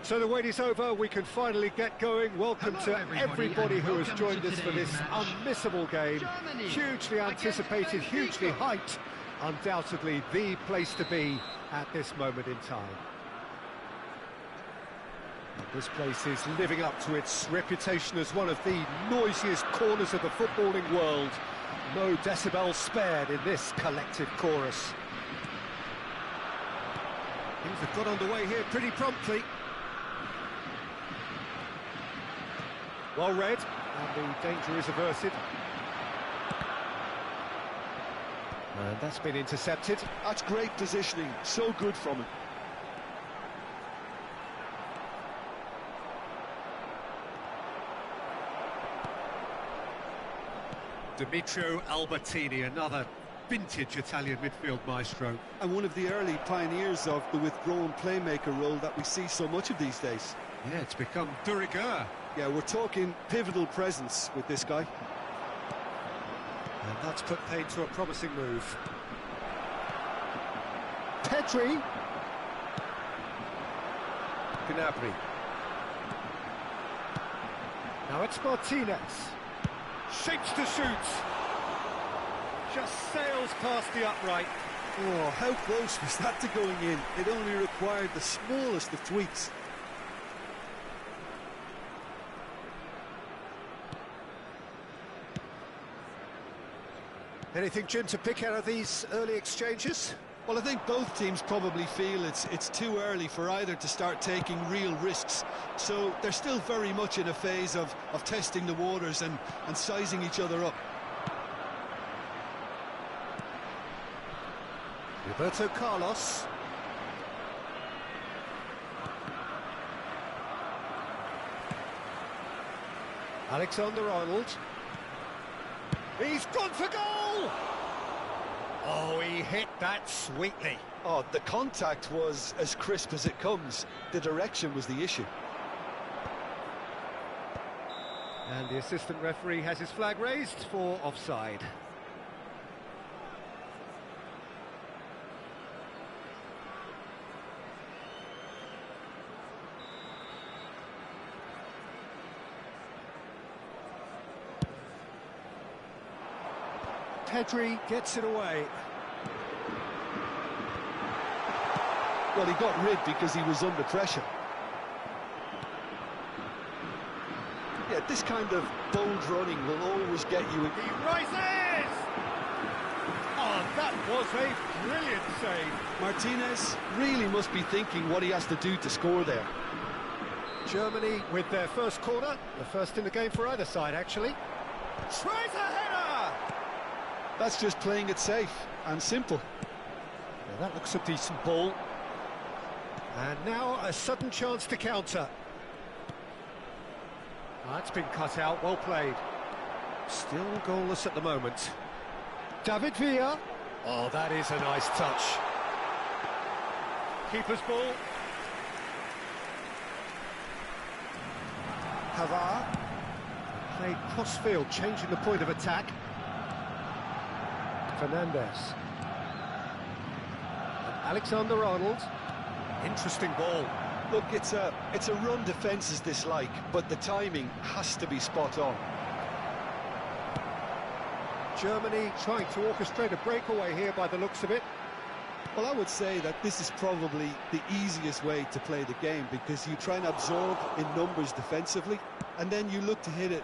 So the wait is over, we can finally get going. Welcome to everybody who has joined us for this unmissable game. Hugely anticipated, hugely hyped. Undoubtedly the place to be at this moment in time. This place is living up to its reputation as one of the noisiest corners of the footballing world. No decibels spared in this collective chorus. Things have got underway here pretty promptly. Well read, and the danger is averted. And that's been intercepted. That's great positioning, so good from him. Dimitrio Albertini, another vintage Italian midfield maestro. And one of the early pioneers of the withdrawn playmaker role that we see so much of these days. Yeah, it's become de rigueur. Yeah, we're talking pivotal presence with this guy. And that's put paid to a promising move. Petri. Gnabry. Now it's Martinez. Shapes to shoot. Just sails past the upright. Oh, how close was that to going in? It only required the smallest of tweaks. Anything, Jim, to pick out of these early exchanges? Well, I think both teams probably feel it's too early for either to start taking real risks. So they're still very much in a phase of testing the waters and sizing each other up. Roberto Carlos. Alexander-Arnold. He's gone for goal! Oh, he hit that sweetly. Oh, the contact was as crisp as it comes. The direction was the issue. And the assistant referee has his flag raised for offside. Pedri gets it away. Well, he got rid because he was under pressure. Yeah, this kind of bold running will always get you. He rises! Oh, that was a brilliant save. Martinez really must be thinking what he has to do to score there. Germany with their first corner, the first in the game for either side, actually. Tries a header! That's just playing it safe and simple. Now that looks a decent ball. And now a sudden chance to counter. That's been cut out, well played. Still goalless at the moment. David Villa. Oh, that is a nice touch. Keeper's ball. Pavard. Played cross-field, changing the point of attack. Fernandez. And Alexander-Arnold. Interesting ball. Look, it's a run defence is dislike, but the timing has to be spot on. Germany trying to orchestrate a breakaway here by the looks of it. Well, I would say that this is probably the easiest way to play the game, because you try and absorb in numbers defensively, and then you look to hit it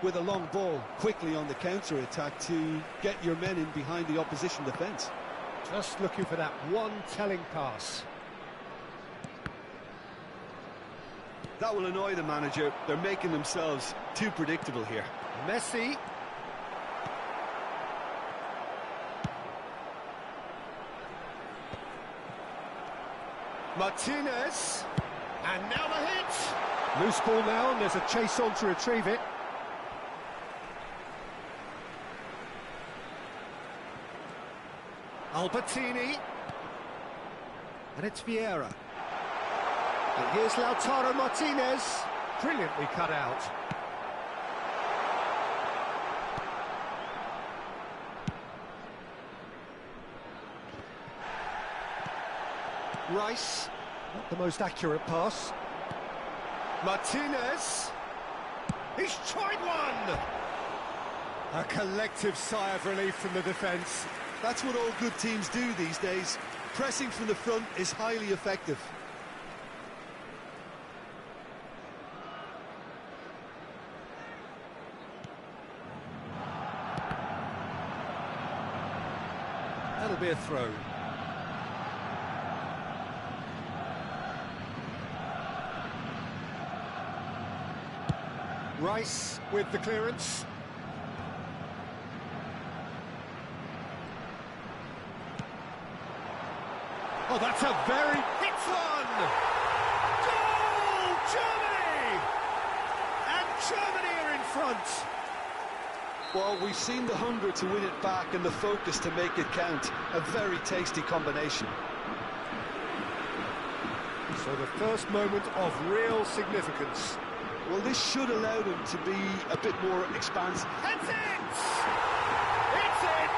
with a long ball quickly on the counter-attack to get your men in behind the opposition defence. Just looking for that one telling pass. That will annoy the manager. They're making themselves too predictable here. Messi. Martinez. And now the hit. Loose ball now, and there's a chase on to retrieve it. Albertini. And it's Vieira. And here's Lautaro Martinez. Brilliantly cut out. Rice. Not the most accurate pass. Martinez. He's tried one! A collective sigh of relief from the defence. That's what all good teams do these days. Pressing from the front is highly effective. That'll be a throw. Rice with the clearance. Oh, that's a very... Hits one! Goal! Germany! And Germany are in front! Well, we've seen the hunger to win it back and the focus to make it count. A very tasty combination. So the first moment of real significance. Well, this should allow them to be a bit more expansive. That's it! It's in!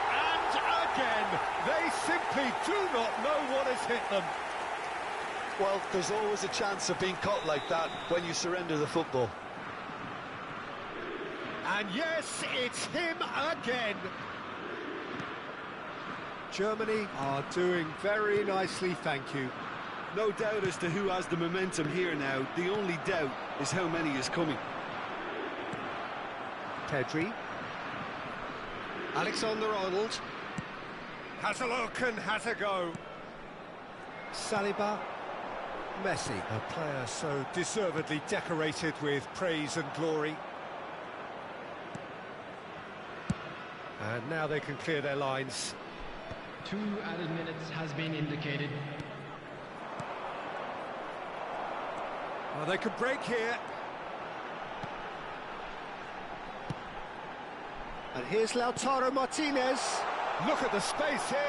And again, they simply do not know what has hit them. Well, there's always a chance of being caught like that when you surrender the football. And yes, it's him again. Germany are doing very nicely, thank you. No doubt as to who has the momentum here now. The only doubt is how many is coming. Pedri. Alexander-Arnold. Has a look and has a go. Saliba. Messi, a player so deservedly decorated with praise and glory. And now they can clear their lines. 2 added minutes has been indicated. Well, they could break here. And here's Lautaro Martinez. Look at the space here.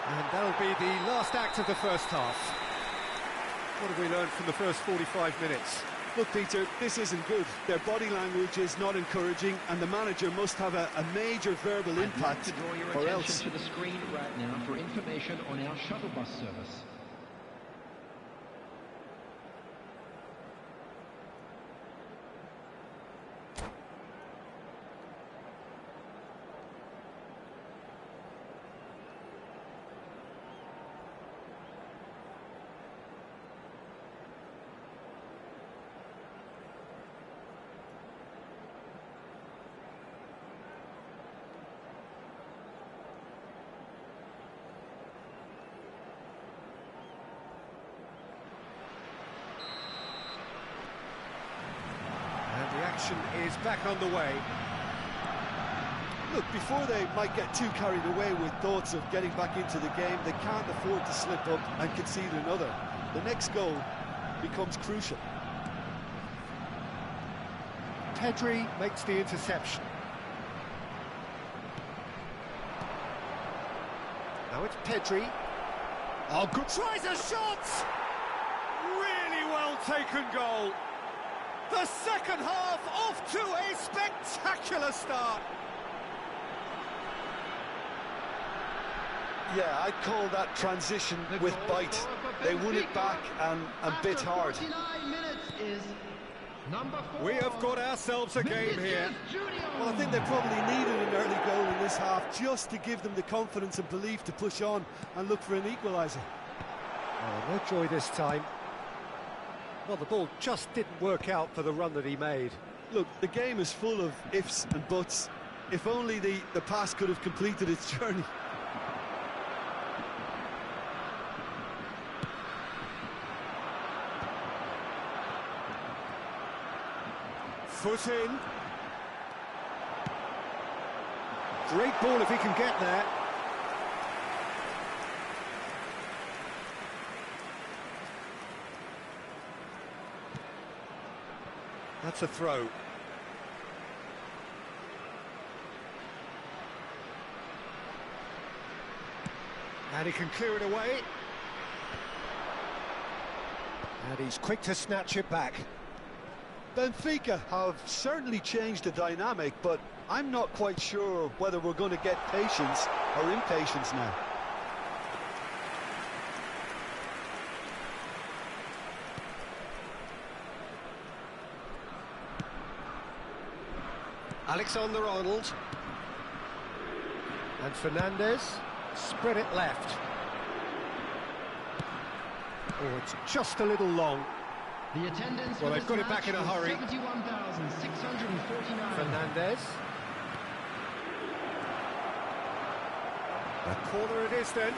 And that'll be the last act of the first half. What have we learned from the first 45 minutes? Look, Peter, this isn't good. Their body language is not encouraging, and the manager must have a major verbal impact, to draw your or attention else. to the screen right now for information on our shuttle bus service. Action is back on the way. Look, before they might get too carried away with thoughts of getting back into the game, they can't afford to slip up and concede another. The next goal becomes crucial. Pedri makes the interception. Now it's Pedri. Oh, good. Tries a shot! Really well taken goal. The second half off to a spectacular start. Yeah, I'd call that transition with bite. They won it back and bit hard. 49 minutes is number 4. We have got ourselves a game here. Well, I think they probably needed an early goal in this half just to give them the confidence and belief to push on and look for an equaliser. Oh, no joy this time. Well, the ball just didn't work out for the run that he made. Look, the game is full of ifs and buts. If only the pass could have completed its journey. Foot in. Great ball if he can get there. That's a throw. And he can clear it away. And he's quick to snatch it back. Benfica have certainly changed the dynamic, but I'm not quite sure whether we're going to get patience or impatience now. Alexander-Arnold. And Fernandez spread it left. Oh, it's just a little long. The attendance. Well, they've got it back in a hurry. 71,649. Fernandez. A corner it is then.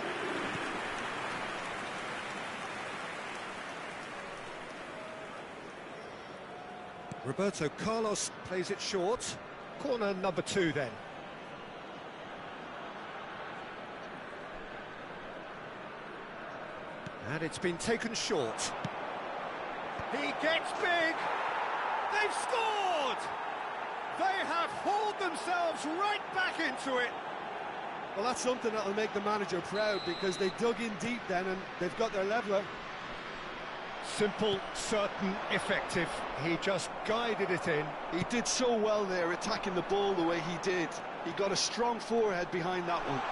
Roberto Carlos plays it short. Corner number 2 then. And it's been taken short. He gets big! They've scored! They have hauled themselves right back into it. Well, that's something that'll make the manager proud, because they dug in deep then and they've got their leveller. Simple, certain, effective. He just guided it in. He did so well there, attacking the ball the way he did. He got a strong forehead behind that one.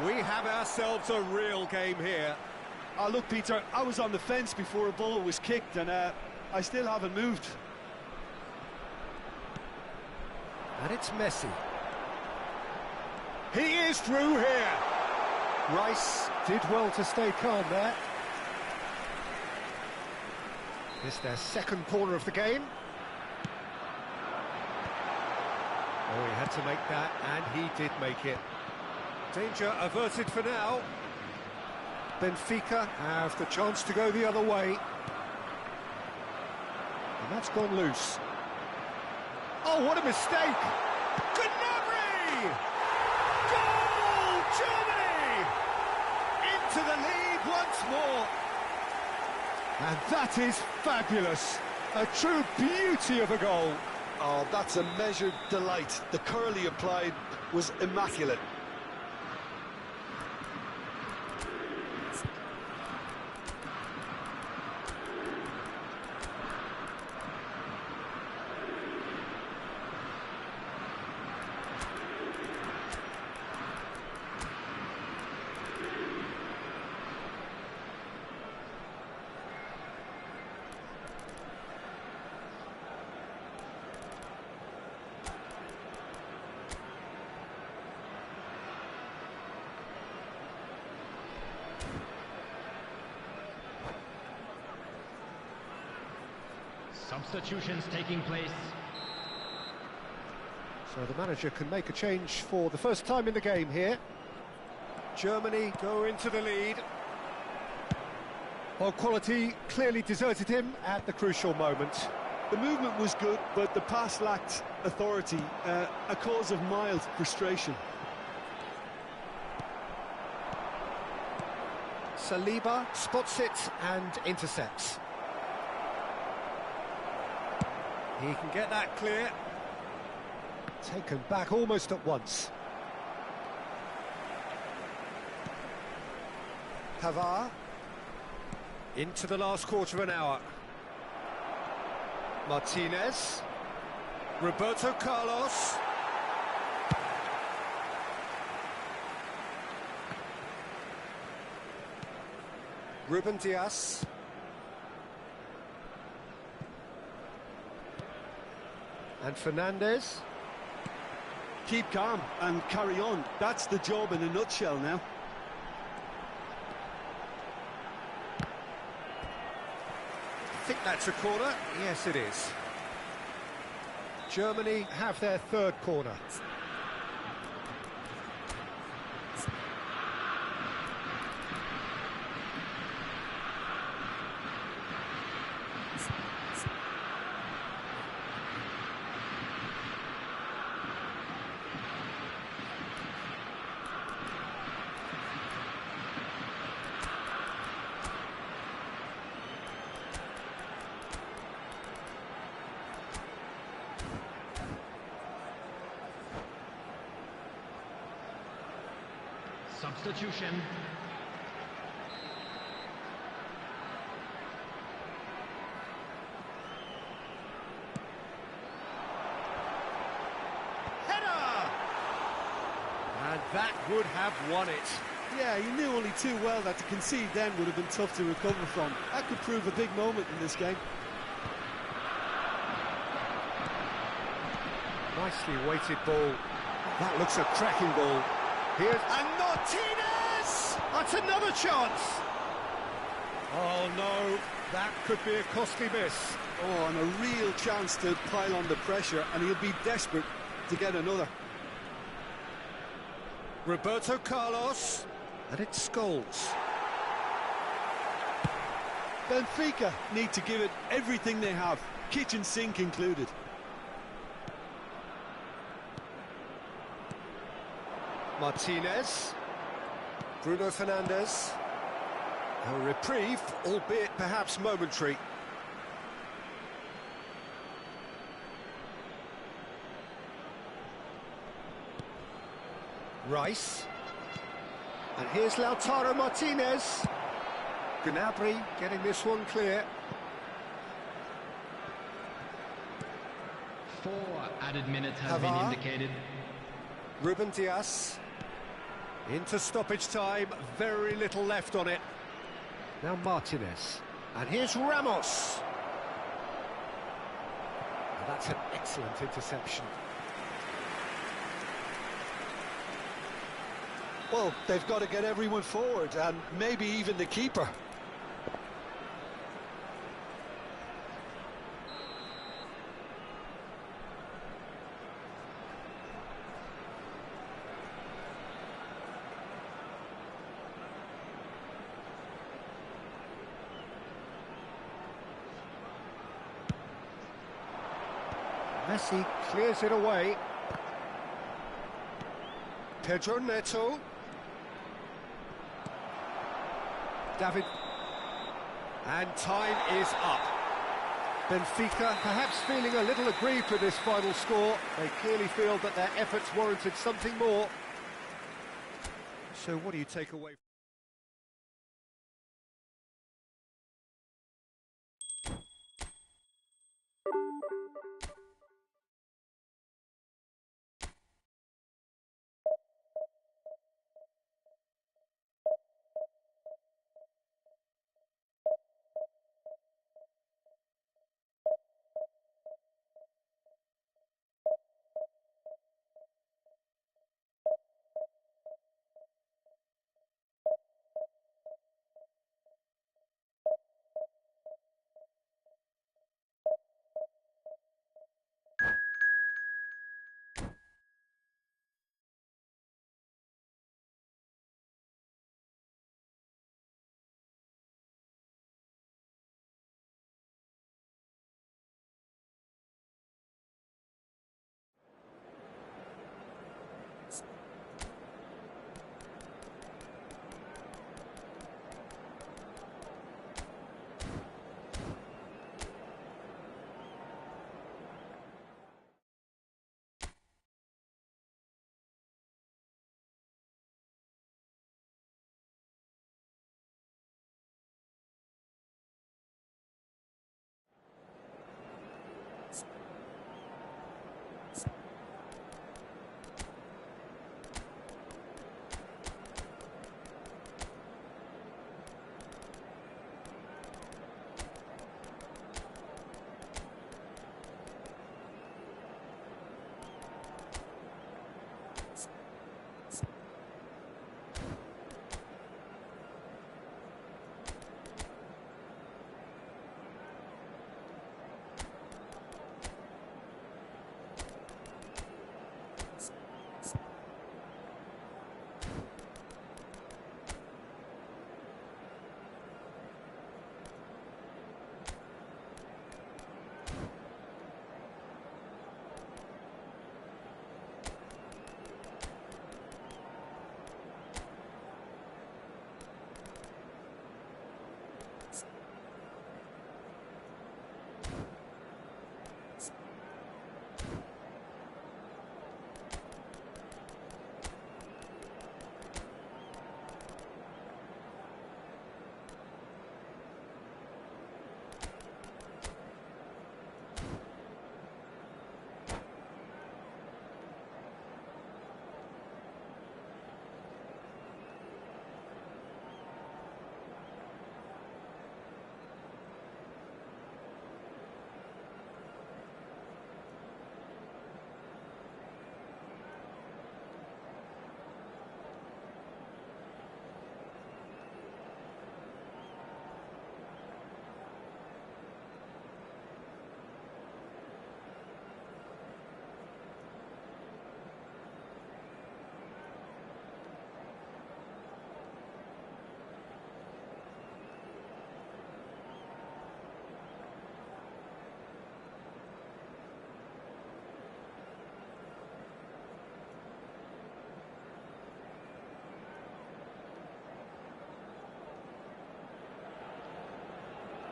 We have ourselves a real game here. Look, Peter, I was on the fence before a ball was kicked, and I still haven't moved. And it's Messi. He is through here. Rice did well to stay calm there. It's their second corner of the game. Oh, he had to make that, and he did make it. Danger averted for now. Benfica have the chance to go the other way. And that's gone loose. Oh, what a mistake! Gnabry! Goal! Germany! Into the lead once more. And that is fabulous. A true beauty of a goal. Oh, that's a measured delight. The curl he applied was immaculate. Substitutions taking place. So the manager can make a change for the first time in the game here. Germany go into the lead. Well, quality clearly deserted him at the crucial moment. The movement was good, but the pass lacked authority, a cause of mild frustration. Saliba spots it and intercepts. He can get that clear. Taken back almost at once. Pavard. Into the last quarter of an hour. Martinez. Roberto Carlos. Ruben Dias. And Fernandez. Keep calm and carry on. That's the job in a nutshell now. I think that's a corner. Yes, it is. Germany have their third corner. Substitution. Header! And that would have won it. Yeah, he knew only too well that to concede then would have been tough to recover from. That could prove a big moment in this game. Nicely weighted ball. That looks a cracking ball. Here's and Martinez! That's another chance. Oh no, that could be a costly miss. Oh, and a real chance to pile on the pressure, and he'll be desperate to get another. Roberto Carlos, and it's Scholes. Benfica need to give it everything they have, kitchen sink included. Martinez, Bruno Fernandes, a reprieve, albeit perhaps momentary. Rice, and here's Lautaro Martinez. Gnabry getting this one clear. 4 added minutes have been Pavard. indicated. Ruben Dias. Into stoppage time, very little left on it. Now Martinez. And here's Ramos. And that's an excellent interception. Well, they've got to get everyone forward, and maybe even the keeper. Messi clears it away. Pedro Neto. David. And time is up. Benfica perhaps feeling a little aggrieved with this final score. They clearly feel that their efforts warranted something more. So what do you take away?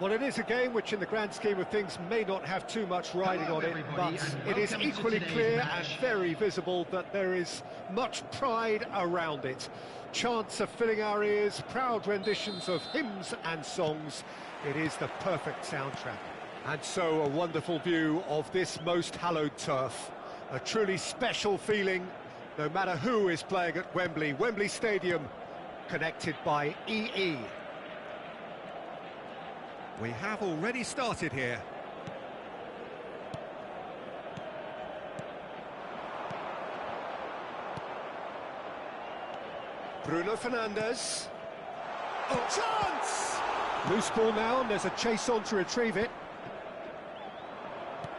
Well, it is a game which in the grand scheme of things may not have too much riding on it, but it is equally clear and very visible that there is much pride around it. Chants are filling our ears, proud renditions of hymns and songs. It is the perfect soundtrack. And so a wonderful view of this most hallowed turf. A truly special feeling, no matter who is playing at Wembley. Wembley Stadium, connected by EE. We have already started here. Bruno Fernandes. Oh, chance! Loose ball now, and there's a chase on to retrieve it.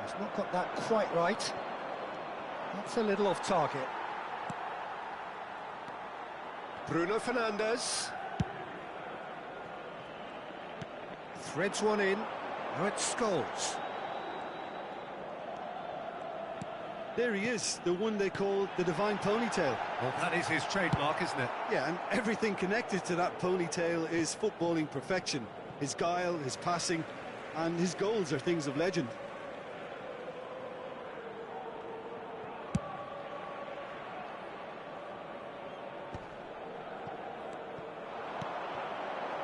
He's not got that quite right. That's a little off target. Bruno Fernandes. Threads one in. Now it's Scholes. There he is, the one they call the divine ponytail. Well, that is his trademark, isn't it? Yeah, and everything connected to that ponytail is footballing perfection. His guile, his passing, and his goals are things of legend.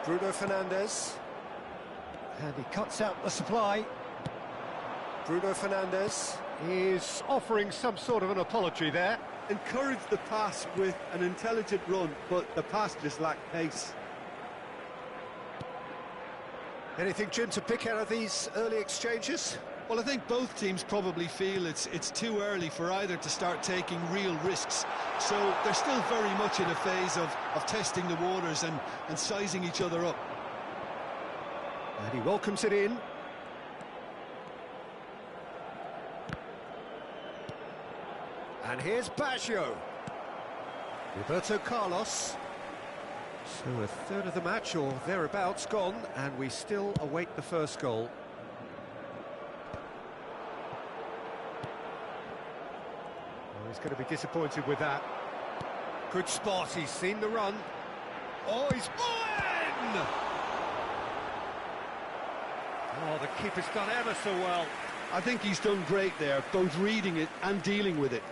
Bruno Fernandes. And he cuts out the supply. Bruno Fernandes is offering some sort of an apology there. Encouraged the pass with an intelligent run, but the pass just lacked pace. Anything, Jim, to pick out of these early exchanges? Well, I think both teams probably feel it's too early for either to start taking real risks. So they're still very much in a phase of testing the waters and sizing each other up. And he welcomes it in. And here's Baggio. Roberto Carlos. So a third of the match, or thereabouts, gone, and we still await the first goal. Well, he's going to be disappointed with that. Good spot, he's seen the run. Oh, he's in! Oh, the keeper's done ever so well. I think he's done great there, both reading it and dealing with it.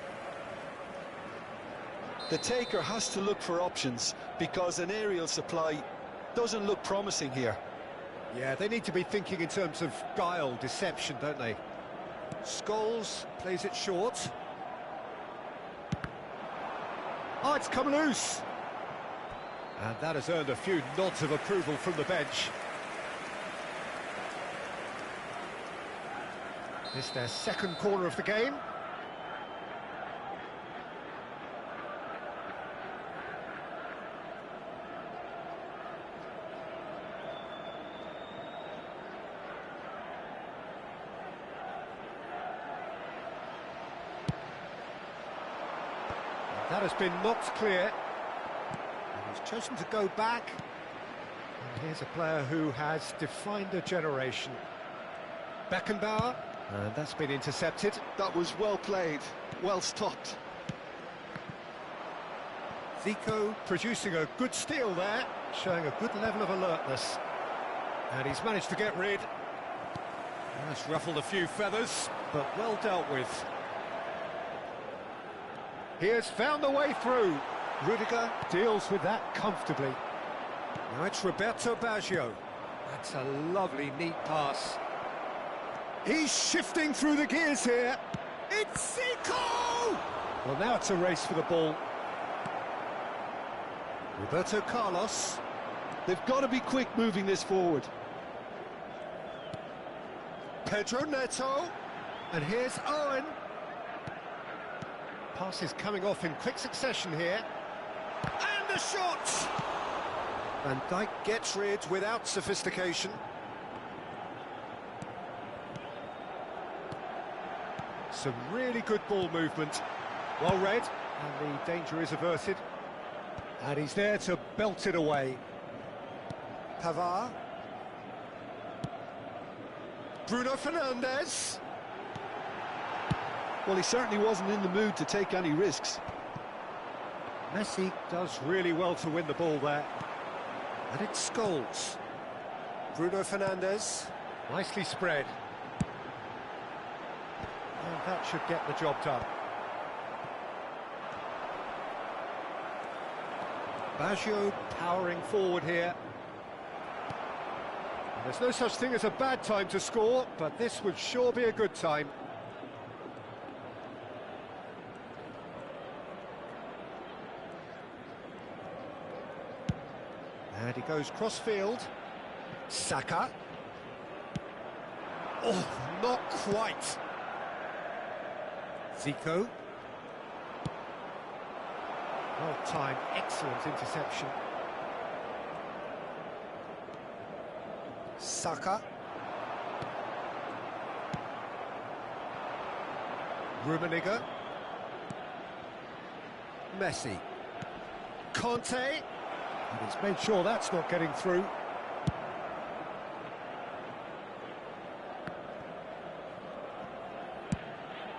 The taker has to look for options because an aerial supply doesn't look promising here. Yeah, they need to be thinking in terms of guile, deception, don't they? Scholes plays it short. Oh, it's come loose. And that has earned a few nods of approval from the bench. This is their second corner of the game. That has been knocked clear. And he's chosen to go back. And here's a player who has defined a generation. Beckenbauer, and that's been intercepted. That was well played, well stopped. Zico producing a good steal there, showing a good level of alertness. And he's managed to get rid. That's ruffled a few feathers, but well dealt with. He has found the way through. Rudiger deals with that comfortably. Now it's Roberto Baggio. That's a lovely, neat pass. He's shifting through the gears here. It's Zico! Well, now it's a race for the ball. Roberto Carlos. They've got to be quick moving this forward. Pedro Neto. And here's Owen. Passes coming off in quick succession here. And the shot! Van Dijk gets rid without sophistication. Some really good ball movement. Well read, and the danger is averted. And he's there to belt it away. Pavard. Bruno Fernandes. Well, he certainly wasn't in the mood to take any risks. Messi does really well to win the ball there. And it's Scholes. Bruno Fernandes. Nicely spread. And that should get the job done. Baggio powering forward here. And there's no such thing as a bad time to score, but this would sure be a good time. And he goes cross-field. Saka. Oh, not quite. Zico. Well-timed, excellent interception. Saka. Rummenigge. Messi. Conte. And he's made sure that's not getting through.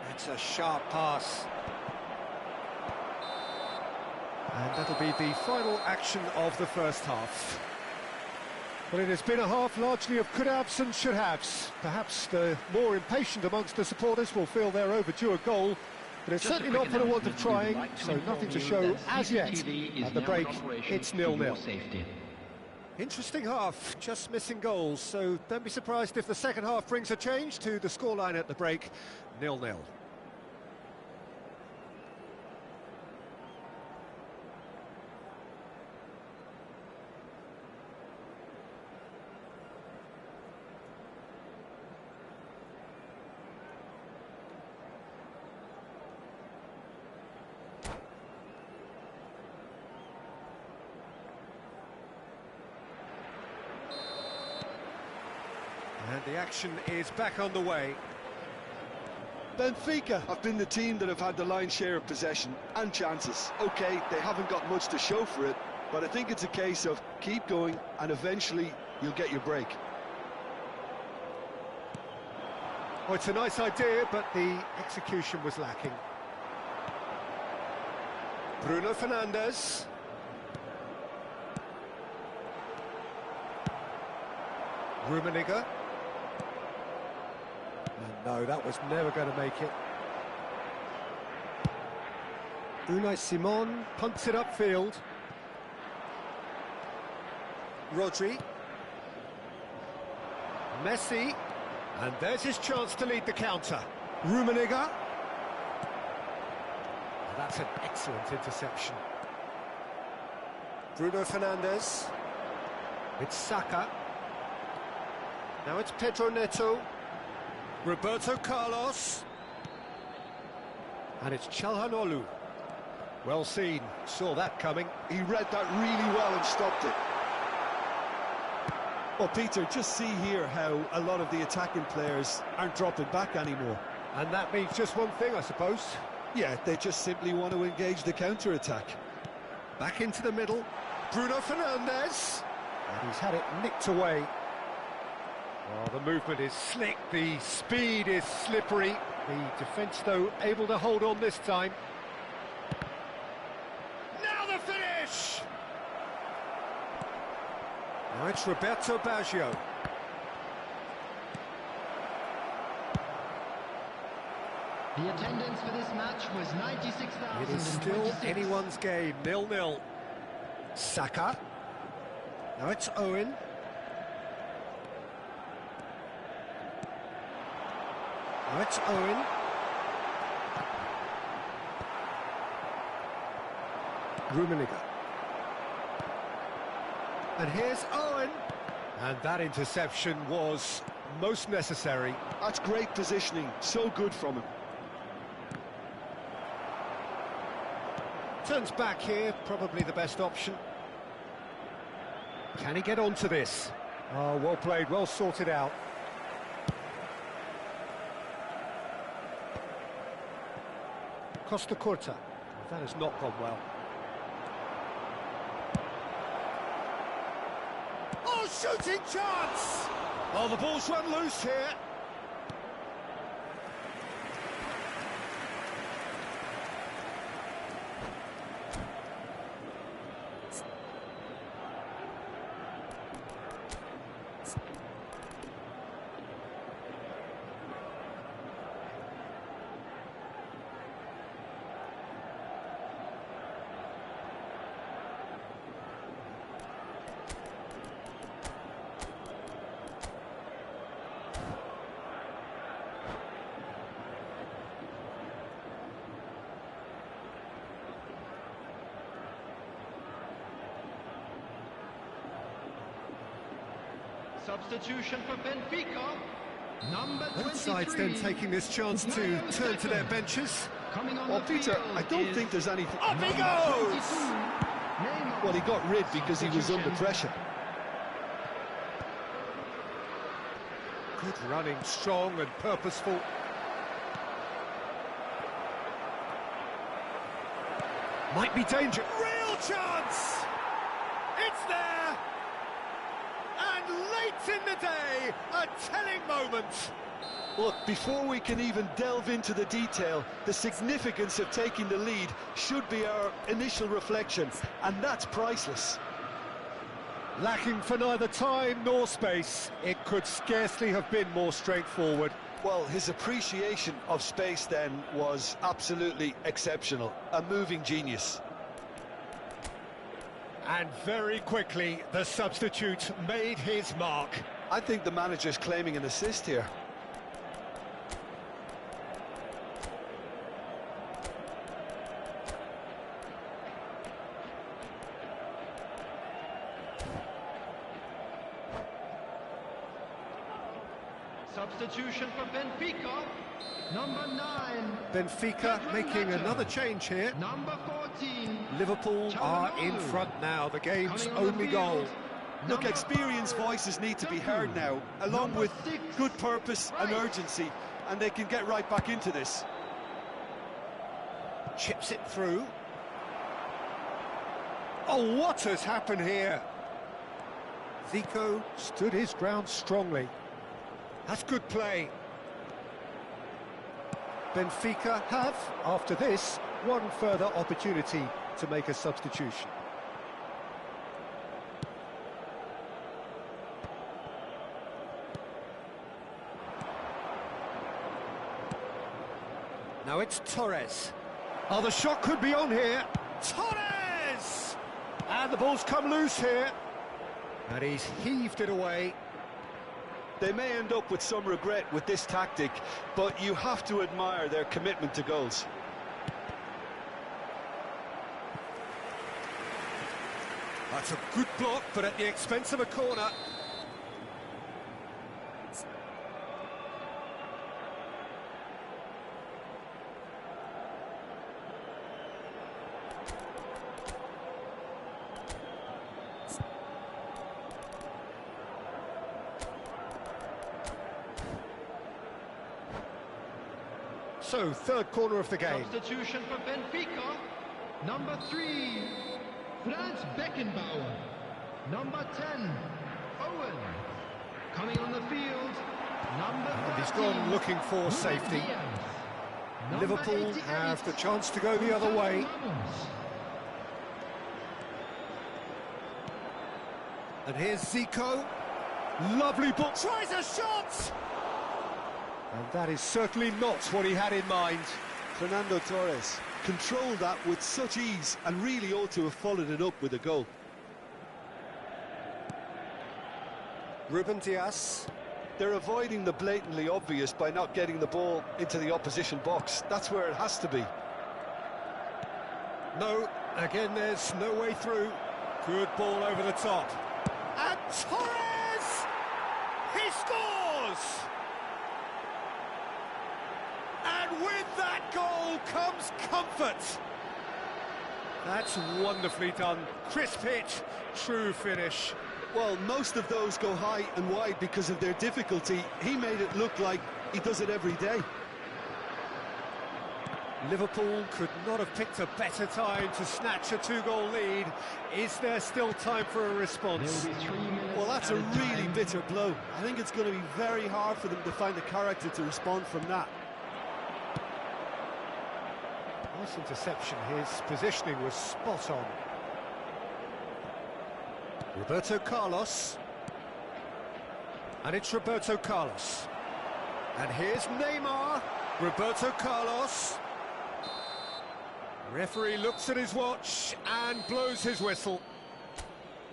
And That's a sharp pass. And that'll be the final action of the first half. Well, it has been a half largely of could-haves and should-haves. Perhaps the more impatient amongst the supporters will feel they're overdue a goal, but it's certainly not for the want of trying, so nothing to show as yet. At the break, it's 0-0. Interesting half, just missing goals, so don't be surprised if the second half brings a change to the scoreline at the break, 0-0. And the action is back on the way. Benfica have been the team that have had the lion's share of possession and chances. OK, they haven't got much to show for it, but I think it's a case of keep going and eventually you'll get your break. Oh, it's a nice idea, but the execution was lacking. Bruno Fernandes. Rummenigge. And no, that was never going to make it. Unai Simon punts it upfield. Rodri. Messi. And there's his chance to lead the counter. Rummenigge. And that's an excellent interception. Bruno Fernandes. It's Saka. Now it's Pedro Neto. Roberto Carlos. And it's Çalhanoğlu. Well seen, saw that coming. He read that really well and stopped it. Well, Peter, just see here how a lot of the attacking players aren't dropping back anymore. And that means just one thing, I suppose. Yeah, they just simply want to engage the counter-attack. Back into the middle. Bruno Fernandes. And he's had it nicked away. Oh, the movement is slick, the speed is slippery. The defence, though, able to hold on this time. Now the finish! Now it's Roberto Baggio. The attendance for this match was 96,000. It is still anyone's game, 0-0. Saka. Now it's Owen. Now it's Owen. Rummenigge. And here's Owen. And that interception was most necessary. That's great positioning, so good from him. Turns back here, probably the best option. Can he get onto this? Oh, well played, well sorted out. Costa Curta. That has not gone well. Oh, shooting chance! Oh, the ball's run loose here. Substitution for Benfica. Number 23. Both sides then taking this chance to turn to their benches. Well, Peter, I don't think there's anything... Up he goes! Well, he got rid because he was under pressure. Good running, strong and purposeful. Might be danger. Real chance! It's there! And late in the day, a telling moment. Look, before we can even delve into the detail, the significance of taking the lead should be our initial reflection, and that's priceless. Lacking for neither time nor space, it could scarcely have been more straightforward. Well, his appreciation of space then was absolutely exceptional, a moving genius. And very quickly, the substitute made his mark. I think the manager's claiming an assist here. Substitution for Benfica, number 9. Benfica making another change here. Number 14. Liverpool are in front now, the game's only goal. Look, experienced voices need to be heard now, along with good purpose and urgency, and they can get right back into this. Chips it through. Oh, what has happened here? Zico stood his ground strongly. That's good play. Benfica have, after this, one further opportunity to make a substitution. Now it's Torres. Oh, the shot could be on here. Torres! And the ball's come loose here. And he's heaved it away. They may end up with some regret with this tactic, but you have to admire their commitment to goals. That's a good block, but at the expense of a corner. So, third corner of the game. Substitution for Benfica, number 3, Franz Beckenbauer. Number 10, Owen. Coming on the field, number 13. And he's gone looking for safety. Liverpool have the chance to go the other way. And here's Zico. Lovely ball. Tries a shot! And that is certainly not what he had in mind. Fernando Torres controlled that with such ease and really ought to have followed it up with a goal. Ruben Dias. They're avoiding the blatantly obvious by not getting the ball into the opposition box. That's where it has to be. No, again there's no way through. Good ball over the top. And Torres! He scores! And with that goal comes comfort. That's wonderfully done. Crisp hit, true finish. Well, most of those go high and wide because of their difficulty. He made it look like he does it every day. Liverpool could not have picked a better time to snatch a 2-goal lead. Is there still time for a response? Well, that's a really bitter blow. I think it's going to be very hard for them to find the character to respond from that. Nice interception. His positioning was spot on. Roberto Carlos. And it's Roberto Carlos. And here's Neymar. Roberto Carlos. Referee looks at his watch and blows his whistle.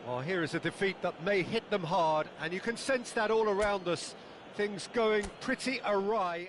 Well, here is a defeat that may hit them hard, and you can sense that all around us. Things going pretty awry.